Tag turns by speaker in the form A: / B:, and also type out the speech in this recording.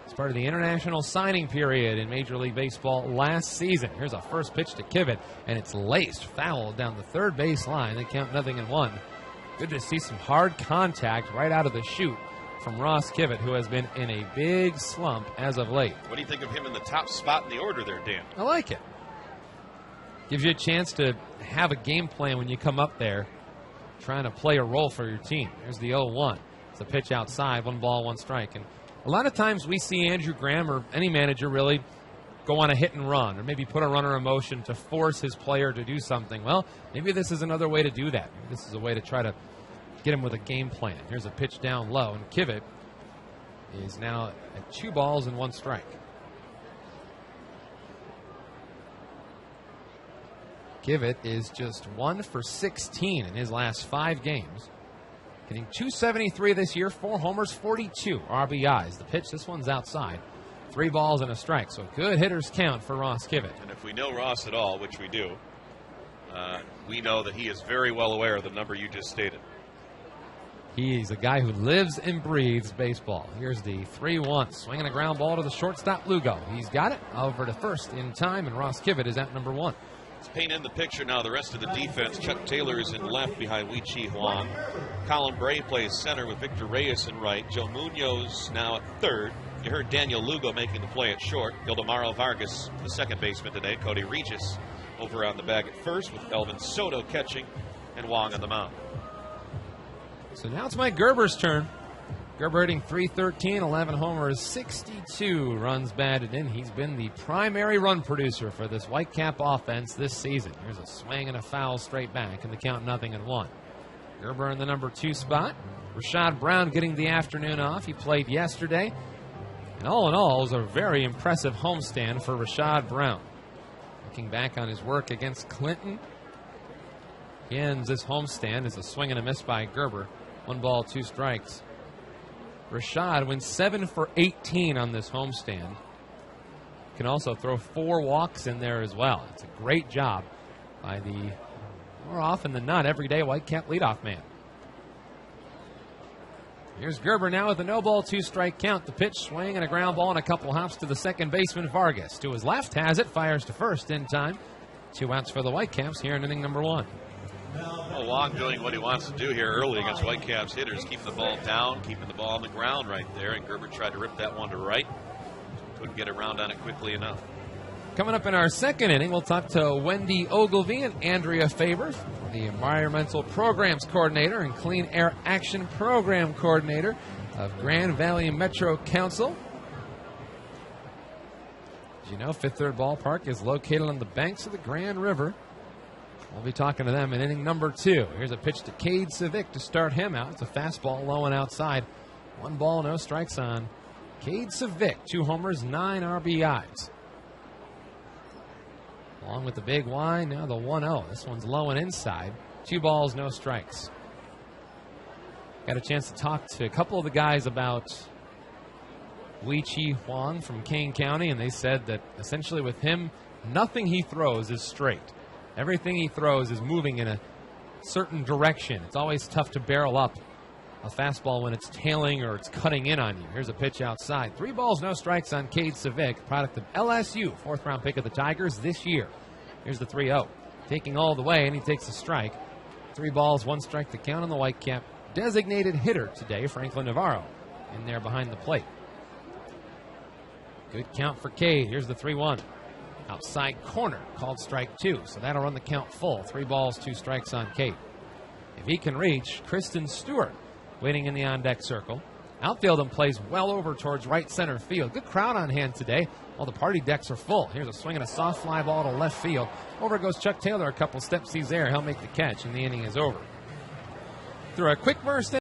A: It's part of the international signing period in Major League Baseball last season. Here's a first pitch to Kivett, and it's laced foul down the third base line. They count 0-1. Good to see some hard contact right out of the chute from Ross Kivett, who has been in a big slump as of late.
B: What do you think of him in the top spot in the order there, Dan?
A: I like it. Gives you a chance to have a game plan when you come up there, trying to play a role for your team. There's the 0-1. It's a pitch outside, 1 ball, 1 strike. And a lot of times we see Andrew Graham, or any manager really, go on a hit and run, or maybe put a runner in motion to force his player to do something. Well, maybe this is another way to do that. Maybe this is a way to try to get him with a game plan. Here's a pitch down low, and Kivett is now at 2 balls and 1 strike. Kivett is just 1 for 16 in his last 5 games. Hitting .273 this year, 4 homers, 42 RBIs. The pitch, this one's outside. 3 balls and a strike. So good hitters count for Ross Kivett.
B: And if we know Ross at all, which we do, we know that he is very well aware of the number you just stated.
A: He's a guy who lives and breathes baseball. Here's the 3-1. Swinging a ground ball to the shortstop, Lugo. He's got it over to first in time, and Ross Kivett is at number 1.
B: Let's paint in the picture now. The rest of the defense. Chuck Taylor is in left behind Wei-Chi Huang. Colin Bray plays center with Victor Reyes in right. Joe Munoz now at third. You heard Daniel Lugo making the play at short. Ildemaro Vargas, the second baseman today. Cody Regis over on the bag at first with Elvin Soto catching and Huang on the mound.
A: So now it's Mike Gerber's turn. Gerber hitting .313, 11 homers, 62 runs batted in. He's been the primary run producer for this Whitecap offense this season. Here's a swing and a foul straight back, and the count 0-1. Gerber in the number 2 spot. Rashad Brown getting the afternoon off. He played yesterday. And all in all, it was a very impressive homestand for Rashad Brown. Looking back on his work against Clinton, he ends this homestand as a swing and a miss by Gerber. 1 ball, 2 strikes. Rashad went 7 for 18 on this homestand. Can also throw 4 walks in there as well. It's a great job by the, more often than not, everyday Whitecap leadoff man. Here's Gerber now with a no-ball, 2-strike count. The pitch, swing, and a ground ball and a couple hops to the second baseman, Vargas. To his left, has it, fires to first in time. 2 outs for the Whitecaps here in inning number 1.
B: Well, Huang doing what he wants to do here early against Whitecaps hitters, keeping the ball down, keeping the ball on the ground right there, and Gerber tried to rip that one to right. Couldn't get around on it quickly enough.
A: Coming up in our second inning, we'll talk to Wendy Ogilvie and Andrea Faber, the Environmental Programs Coordinator and Clean Air Action Program Coordinator of Grand Valley Metro Council. As you know, Fifth Third Ballpark is located on the banks of the Grand River. We'll be talking to them in inning number 2. Here's a pitch to Cade Civic to start him out. It's a fastball low and outside. 1 ball, no strikes on Cade Civic. 2 homers, 9 RBIs. Along with the big Y, now the 1-0. This one's low and inside. 2 balls, no strikes. Got a chance to talk to a couple of the guys about Wei-Chi Huang from Kane County, and they said that essentially with him, nothing he throws is straight. Everything he throws is moving in a certain direction. It's always tough to barrel up a fastball when it's tailing or it's cutting in on you. Here's a pitch outside. 3 balls, no strikes on Cade Civic, product of LSU, 4th-round pick of the Tigers this year. Here's the 3-0. Taking all the way, and he takes a strike. 3 balls, 1 strike to count on the Whitecap. Designated hitter today, Franklin Navarro, in there behind the plate. Good count for Cade. Here's the 3-1. Outside corner, called strike 2, so that'll run the count full. 3 balls, 2 strikes on Cade. If he can reach, Kristen Stewart waiting in the on-deck circle. Outfield and plays well over towards right center field. Good crowd on hand today. All the party decks are full. Here's a swing and a soft fly ball to left field. Over goes Chuck Taylor a couple steps. He's there. He'll make the catch, and the inning is over. Through a quick burst